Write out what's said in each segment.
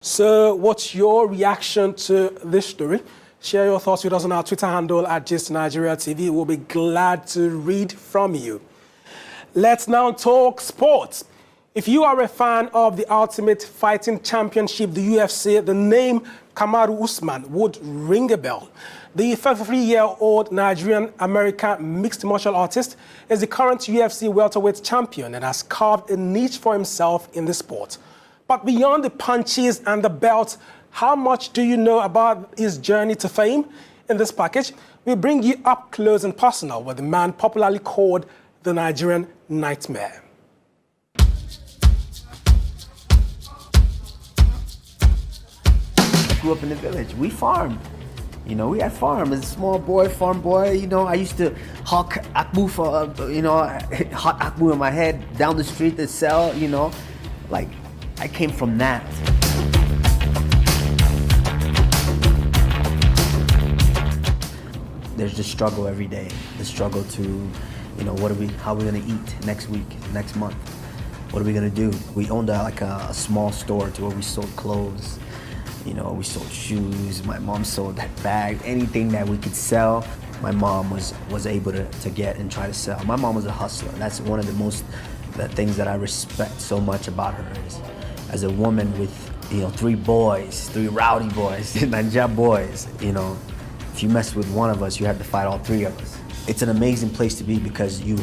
So what's your reaction to this story? Share your thoughts with us on our Twitter handle at DSTV. We'll be glad to read from you. Let's now talk sports. If you are a fan of the Ultimate Fighting Championship, the UFC, the name Kamaru Usman would ring a bell. The 33-year-old Nigerian-American mixed martial artist is the current UFC welterweight champion and has carved a niche for himself in the sport. But beyond the punches and the belt, how much do you know about his journey to fame? In this package, we bring you up close and personal with the man popularly called the Nigerian Nightmare. I grew up in the village. We farmed. You know, we had farm. As a small boy, farm boy, you know, I used to hawk akbu for, hot akbu in my head down the street to sell, you know. Like, I came from that. There's the struggle every day. The struggle to, you know, how are we gonna eat next week, next month? What are we gonna do? We owned a small store to where we sold clothes. You know, we sold shoes. My mom sold that bag, anything that we could sell. My mom was able to get and try to sell. My mom was a hustler. That's one of the things that I respect so much about her is, as a woman with, you know, three rowdy boys, Ninja boys, you know, if you mess with one of us, you have to fight all three of us. It's an amazing place to be because you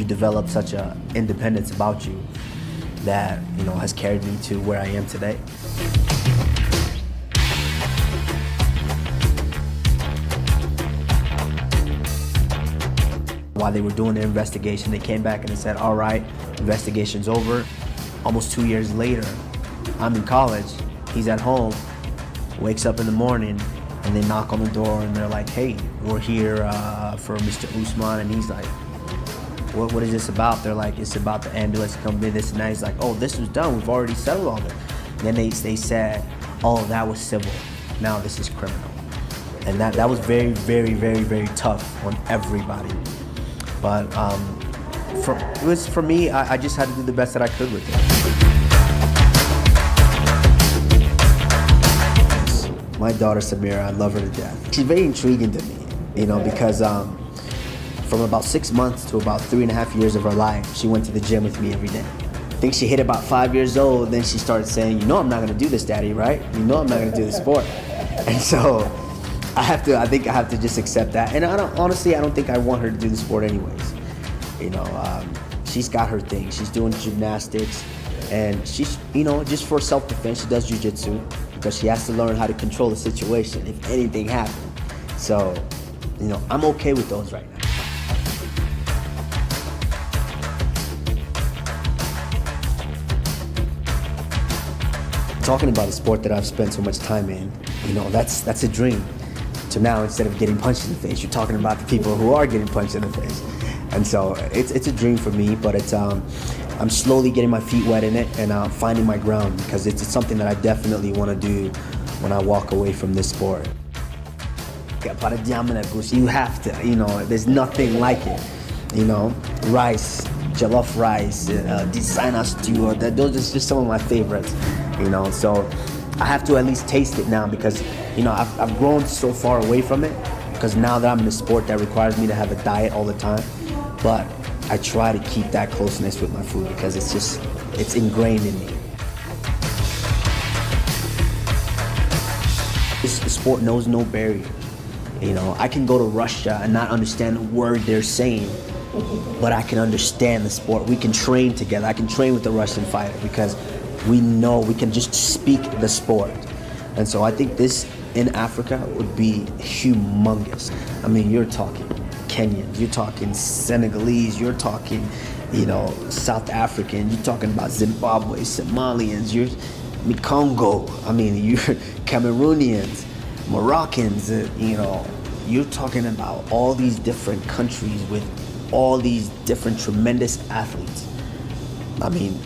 develop such a independence about you that, you know, has carried me to where I am today. While they were doing their investigation, they came back and they said, all right, investigation's over. Almost 2 years later, I'm in college, he's at home, wakes up in the morning, and they knock on the door and they're like, hey, we're here for Mr. Usman, and he's like, what is this about? They're like, it's about the ambulance company, this and that. He's like, oh, this was done, we've already settled all this. Then they said, oh, that was civil, now this is criminal. And that was very, very, very, very tough on everybody. But for me, I just had to do the best that I could with it. My daughter Samira, I love her to death. She's very intriguing to me, you know, because from about 6 months to about 3.5 years of her life, she went to the gym with me every day. I think she hit about 5 years old, then she started saying, you know I'm not gonna do this, Daddy, right? You know I'm not gonna do the sport. And so, I think I have to just accept that. And honestly, I don't think I want her to do the sport anyways. You know, she's got her thing. She's doing gymnastics, and she's, you know, just for self-defense, she does jiu-jitsu because she has to learn how to control the situation if anything happens. So, you know, I'm okay with those right now. Talking about a sport that I've spent so much time in, you know, that's a dream. So now, instead of getting punched in the face, you're talking about the people who are getting punched in the face. And so it's a dream for me, but it's I'm slowly getting my feet wet in it and finding my ground because it's something that I definitely want to do when I walk away from this sport. You have to, you know, there's nothing like it. You know, rice, jollof rice, designer stew, those are just some of my favorites, you know, so I have to at least taste it now because, you know, I've grown so far away from it because now that I'm in a sport that requires me to have a diet all the time, but I try to keep that closeness with my food because it's ingrained in me. This sport knows no barrier. You know, I can go to Russia and not understand a word they're saying, but I can understand the sport. We can train together. I can train with the Russian fighter because we know we can just speak the sport. And so I think this in Africa would be humongous. I mean, you're talking Kenyans, you're talking Senegalese, you're talking, you know, South African, you're talking about Zimbabwe, Somalians, you're Congo, I mean, you're Cameroonians, Moroccans, you know, you're talking about all these different countries with all these different tremendous athletes. I mean,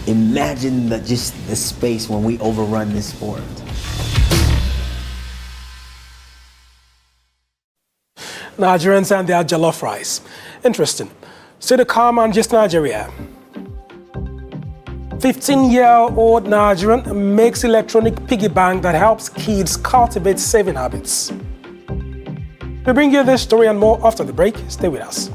imagine just the space when we overrun this sport. Nigerians and their jollof rice. Interesting. So the calm and just Nigeria. 15-year-old Nigerian makes electronic piggy bank that helps kids cultivate saving habits. We bring you this story and more after the break. Stay with us.